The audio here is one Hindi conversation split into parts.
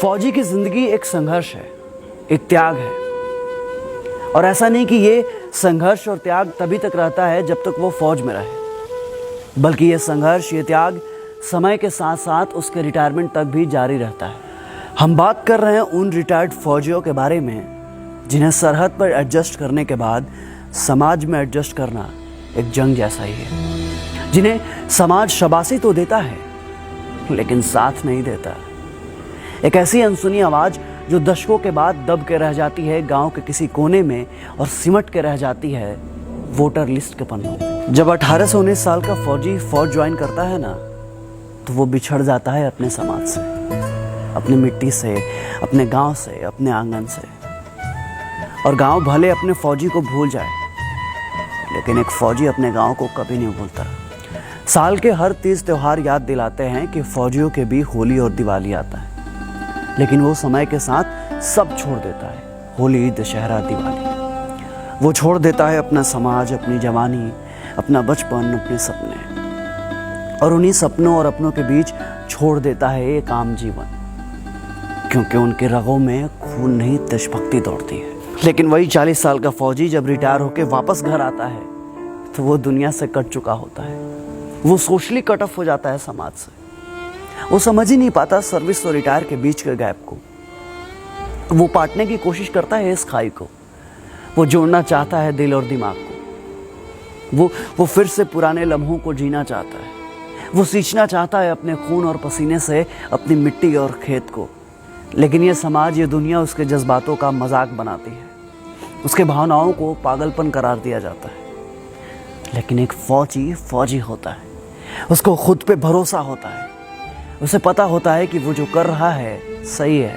फौजी की जिंदगी एक संघर्ष है, एक त्याग है। और ऐसा नहीं कि ये संघर्ष और त्याग तभी तक रहता है जब तक वो फौज में रहे, बल्कि ये संघर्ष, ये त्याग समय के साथ साथ उसके रिटायरमेंट तक भी जारी रहता है। हम बात कर रहे हैं उन रिटायर्ड फौजियों के बारे में जिन्हें सरहद पर एडजस्ट करने के बाद समाज में एडजस्ट करना एक जंग जैसा ही है, जिन्हें समाज शाबाशी तो देता है लेकिन साथ नहीं देता। एक ऐसी अनसुनी आवाज जो दशकों के बाद दब के रह जाती है गांव के किसी कोने में और सिमट के रह जाती है वोटर लिस्ट के पन्नों में। जब 18 से 19 साल का फौजी फौज ज्वाइन करता है ना, तो वो बिछड़ जाता है अपने समाज से, अपनी मिट्टी से, अपने गांव से, अपने आंगन से। और गांव भले अपने फौजी को भूल जाए, लेकिन एक फौजी अपने गांव को कभी नहीं भूलता। साल के हर 30 त्योहार याद दिलाते हैं कि फौजियों के भी होली और दिवाली आता है, लेकिन वो समय के साथ सब छोड़ देता है। होली, दशहरा, दिवाली, वो छोड़ देता है अपना समाज, अपनी जवानी, अपना बचपन, अपने सपने, और उन्हीं सपनों और अपनों के बीच छोड़ देता है एक आम जीवन, क्योंकि उनके रगों में खून नहीं देशभक्ति दौड़ती है। लेकिन वही 40 साल का फौजी जब रिटायर होकर वापस घर आता है तो वो दुनिया से कट चुका होता है। वो सोशली कट ऑफ हो जाता है समाज से। वो समझ ही नहीं पाता सर्विस और रिटायर के बीच के गैप को। वो पाटने की कोशिश करता है इस खाई को। वो जोड़ना चाहता है दिल और दिमाग को। वो फिर से पुराने लम्हों को जीना चाहता है। वो सींचना चाहता है अपने खून और पसीने से अपनी मिट्टी और खेत को। लेकिन ये समाज, ये दुनिया उसके जज्बातों का मजाक बनाती है। उसके भावनाओं को पागलपन करार दिया जाता है। लेकिन एक फौजी फौजी होता है। उसको खुद पे भरोसा होता है। उसे पता होता है कि वो जो कर रहा है सही है।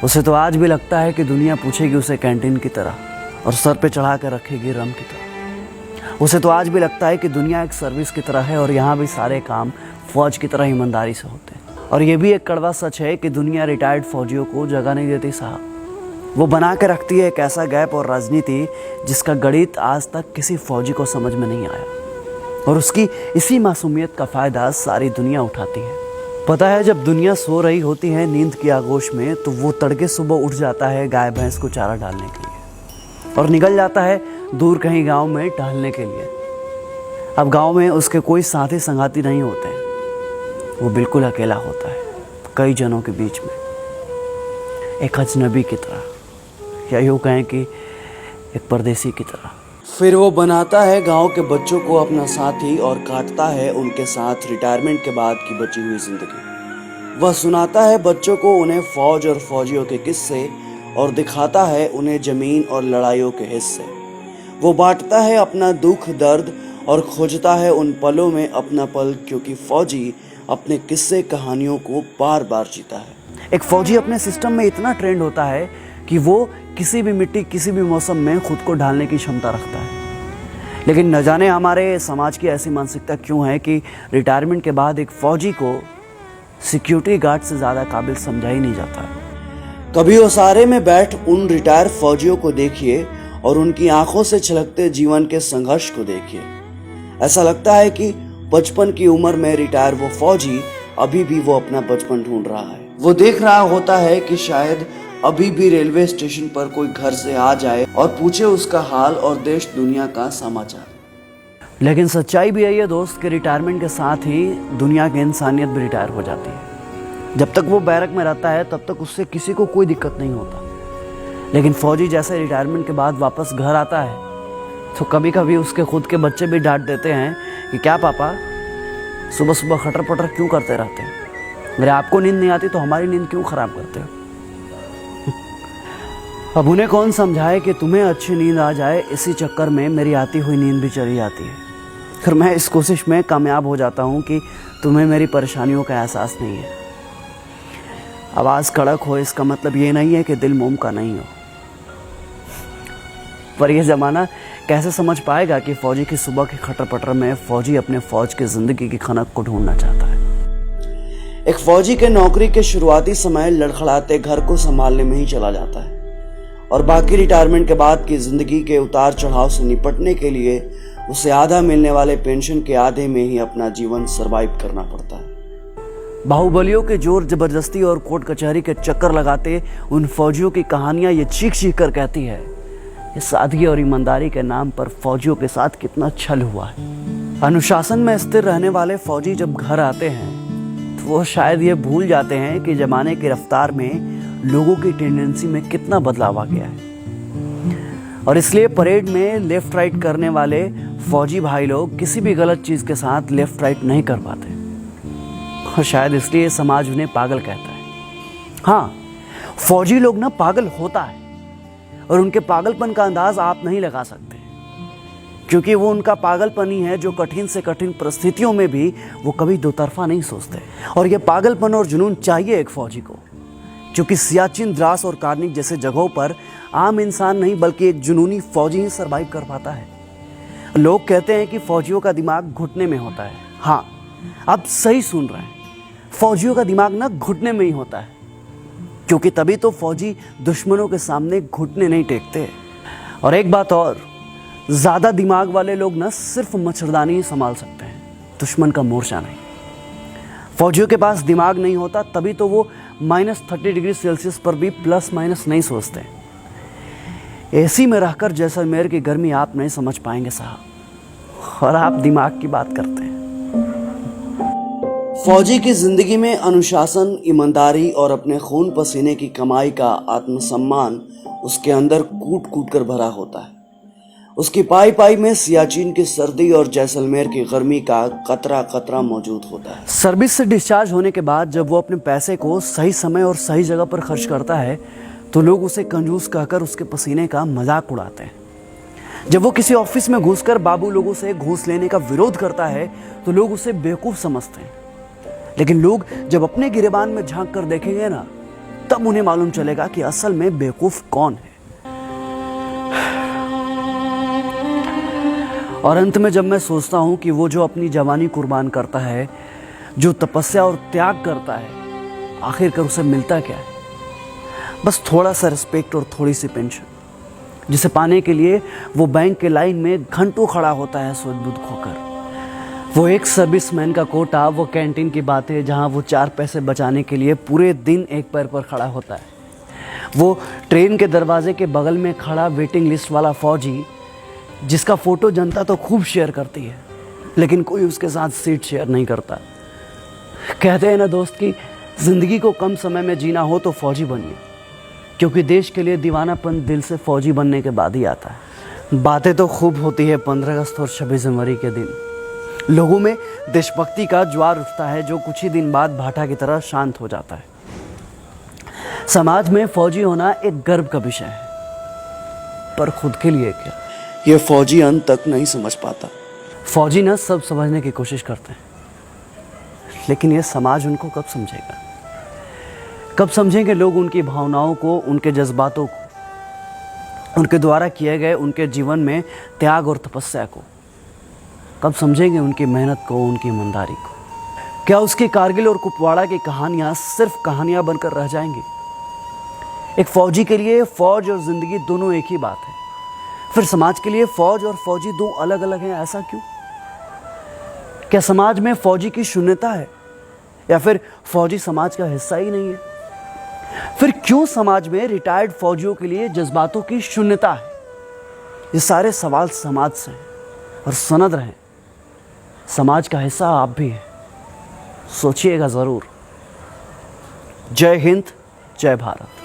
उसे तो आज भी लगता है कि दुनिया पूछेगी उसे कैंटीन की तरह और सर पे चढ़ा कर रखेगी रम की तरह। उसे तो आज भी लगता है कि दुनिया एक सर्विस की तरह है और यहाँ भी सारे काम फौज की तरह ईमानदारी से होते हैं। और ये भी एक कड़वा सच है कि दुनिया रिटायर्ड फौजियों को जगह नहीं देती साहब। वो बना के रखती है एक ऐसा गैप और राजनीति जिसका गणित आज तक किसी फौजी को समझ में नहीं आया, और उसकी इसी मासूमियत का फ़ायदा सारी दुनिया उठाती है। पता है, जब दुनिया सो रही होती है नींद की आगोश में, तो वो तड़के सुबह उठ जाता है गाय भैंस को चारा डालने के लिए और निकल जाता है दूर कहीं गांव में टहलने के लिए। अब गांव में उसके कोई साथी संगाती नहीं होते हैं। वो बिल्कुल अकेला होता है कई जनों के बीच में, एक अजनबी की तरह, या यूँ कहें कि एक परदेसी की तरह। फिर वो बनाता है गांव के बच्चों को अपना साथी और काटता है उनके साथ रिटायरमेंट के बाद की बची हुई जिंदगी। वह सुनाता है बच्चों को उन्हें फौज और फौजियों के किस्से और दिखाता है उन्हें जमीन और लड़ाइयों के हिस्से। वो बांटता है अपना दुख दर्द और खोजता है उन पलों में अपना पल, क्योंकि फौजी अपने किस्से कहानियों को बार बार जीता है। एक फौजी अपने सिस्टम में इतना ट्रेंड होता है कि वो किसी भी मिट्टी, किसी भी मौसम में खुद को ढालने की क्षमता रखता है। लेकिन न जाने हमारे समाज की ऐसी मानसिकता क्यों है कि रिटायरमेंट के बाद एक फौजी को सिक्योरिटी गार्ड से ज़्यादा काबिल समझा ही नहीं जाता। कभी ओसारे में बैठ उन रिटायर फौजियों को देखिए और उनकी आंखों से छलकते जीवन के संघर्ष को देखिए। ऐसा लगता है कि बचपन की उम्र में रिटायर वो फौजी अभी भी वो अपना बचपन ढूंढ रहा है। वो देख रहा होता है कि शायद अभी भी रेलवे स्टेशन पर कोई घर से आ जाए और पूछे उसका हाल और देश दुनिया का समाचार। लेकिन सच्चाई भी है ये दोस्त कि रिटायरमेंट के साथ ही दुनिया की इंसानियत भी रिटायर हो जाती है। जब तक वो बैरक में रहता है तब तक उससे किसी को कोई दिक्कत नहीं होता। लेकिन फौजी जैसे रिटायरमेंट के बाद वापस घर आता है तो कभी कभी उसके खुद के बच्चे भी डांट देते हैं कि क्या पापा, सुबह सुबह खटर पटर क्यों करते रहते हैं? अरे आपको नींद नहीं आती तो हमारी नींद क्यों खराब करते हो? अब उन्हें कौन समझाए कि तुम्हें अच्छी नींद आ जाए, इसी चक्कर में मेरी आती हुई नींद भी चली जाती है। फिर मैं इस कोशिश में कामयाब हो जाता हूँ कि तुम्हें मेरी परेशानियों का एहसास नहीं है। आवाज़ कड़क हो इसका मतलब ये नहीं है कि दिल मोम का नहीं हो। पर यह ज़माना कैसे समझ पाएगा कि फौजी की सुबह की खटर पटर में फौजी अपने फौज की ज़िंदगी की खनक को ढूंढना चाहता है। एक फौजी के नौकरी के शुरुआती समय लड़खड़ाते घर को संभालने में ही चला जाता है और बाकी रिटायरमेंट के बाद की जिंदगी के उतार चढ़ाव से निपटने के लिए उसे आधा मिलने वाले पेंशन के आधे में ही अपना जीवन सरवाइव करना पड़ता है। बाहुबलियों के जोर जबरदस्ती और कोर्ट कचहरी के चक्कर लगाते उन फौजियों की कहानियां ये चीख चीख कर कहती है कि सादगी और ईमानदारी के नाम पर फौजियों के साथ कितना छल हुआ है। अनुशासन में स्थिर रहने वाले फौजी जब घर आते हैं तो वो शायद ये भूल जाते हैं कि जमाने की रफ्तार में लोगों की टेंडेंसी में कितना बदलाव आ गया है, और इसलिए परेड में लेफ्ट राइट करने वाले फौजी भाई लोग किसी भी गलत चीज़ के साथ लेफ्ट राइट नहीं कर पाते, और शायद इसलिए समाज उन्हें पागल कहता है। हाँ, फौजी लोग ना पागल होता है, और उनके पागलपन का अंदाज आप नहीं लगा सकते, क्योंकि वो उनका पागलपन ही है जो कठिन से कठिन परिस्थितियों में भी वो कभी दो तरफा नहीं सोचते। और ये पागलपन और जुनून चाहिए एक फौजी को, क्योंकि सियाचिन, द्रास और कार्निक जैसे जगहों पर आम इंसान नहीं बल्कि एक जुनूनी फौजी ही सरवाइव कर पाता है। लोग कहते हैं कि फौजियों का दिमाग घुटने में होता है। हाँ, आप सही सुन रहे हैं, फौजियों का दिमाग ना घुटने में ही होता है, क्योंकि तभी तो फौजी दुश्मनों के सामने घुटने नहीं टेकते। और एक बात और, ज़्यादा दिमाग वाले लोग ना सिर्फ मच्छरदानी ही संभाल सकते हैं, दुश्मन का मोर्चा नहीं। फौजियों के पास दिमाग नहीं होता, तभी तो वो -30 डिग्री सेल्सियस पर भी प्लस माइनस नहीं सोचते। एसी में रहकर जैसलमेर की गर्मी आप नहीं समझ पाएंगे साहब, और आप दिमाग की बात करते हैं। फौजी की जिंदगी में अनुशासन, ईमानदारी और अपने खून पसीने की कमाई का आत्मसम्मान उसके अंदर कूट कूट कर भरा होता है। उसकी पाई पाई में सियाचिन की सर्दी और जैसलमेर की गर्मी का कतरा कतरा मौजूद होता है। सर्विस से डिस्चार्ज होने के बाद जब वो अपने पैसे को सही समय और सही जगह पर खर्च करता है तो लोग उसे कंजूस कहकर उसके पसीने का मजाक उड़ाते हैं। जब वो किसी ऑफिस में घुसकर बाबू लोगों से घूस लेने का विरोध करता है तो लोग उसे बेवकूफ समझते हैं, लेकिन लोग जब अपने गिरेबान में झांक कर देखेंगे ना, तब उन्हें मालूम चलेगा कि असल में बेवकूफ कौन है। और अंत में जब मैं सोचता हूं कि वो जो अपनी जवानी कुर्बान करता है, जो तपस्या और त्याग करता है, आखिरकार उसे मिलता क्या है? बस थोड़ा सा रिस्पेक्ट और थोड़ी सी पेंशन, जिसे पाने के लिए वो बैंक के लाइन में घंटों खड़ा होता है सोच बुध खोकर। वो एक सर्विसमैन का कोटा, वो कैंटीन की बातें जहां वो 4 पैसे बचाने के लिए पूरे दिन एक पैर पर खड़ा होता है। वो ट्रेन के दरवाजे के बगल में खड़ा वेटिंग लिस्ट वाला फौजी, जिसका फोटो जनता तो खूब शेयर करती है, लेकिन कोई उसके साथ सीट शेयर नहीं करता। कहते हैं ना दोस्त कि जिंदगी को कम समय में जीना हो तो फौजी बनिए, क्योंकि देश के लिए दीवानापन दिल से फौजी बनने के बाद ही आता है। बातें तो खूब होती है 15 अगस्त और 26 जनवरी के दिन। लोगों में देशभक्ति का ज्वार उठता है जो कुछ ही दिन बाद भाटा की तरह शांत हो जाता है। समाज में फौजी होना एक गर्व का विषय है, पर खुद के लिए क्या, ये फौजी अंत तक नहीं समझ पाता। फौजी ना सब समझने की कोशिश करते हैं, लेकिन ये समाज उनको कब समझेगा? कब समझेंगे लोग उनकी भावनाओं को, उनके जज्बातों को, उनके द्वारा किए गए उनके जीवन में त्याग और तपस्या को? कब समझेंगे उनकी मेहनत को, उनकी ईमानदारी को? क्या उसकी कारगिल और कुपवाड़ा की कहानियां सिर्फ कहानियां बनकर रह जाएंगी? एक फौजी के लिए फौज और जिंदगी दोनों एक ही बात है। फिर समाज के लिए फौज और फौजी दो अलग अलग हैं, ऐसा क्यों? क्या समाज में फौजी की शून्यता है, या फिर फौजी समाज का हिस्सा ही नहीं है? फिर क्यों समाज में रिटायर्ड फौजियों के लिए जज्बातों की शून्यता है? ये सारे सवाल समाज से हैं, और सनद रहें, समाज का हिस्सा आप भी हैं। सोचिएगा जरूर। जय हिंद, जय भारत।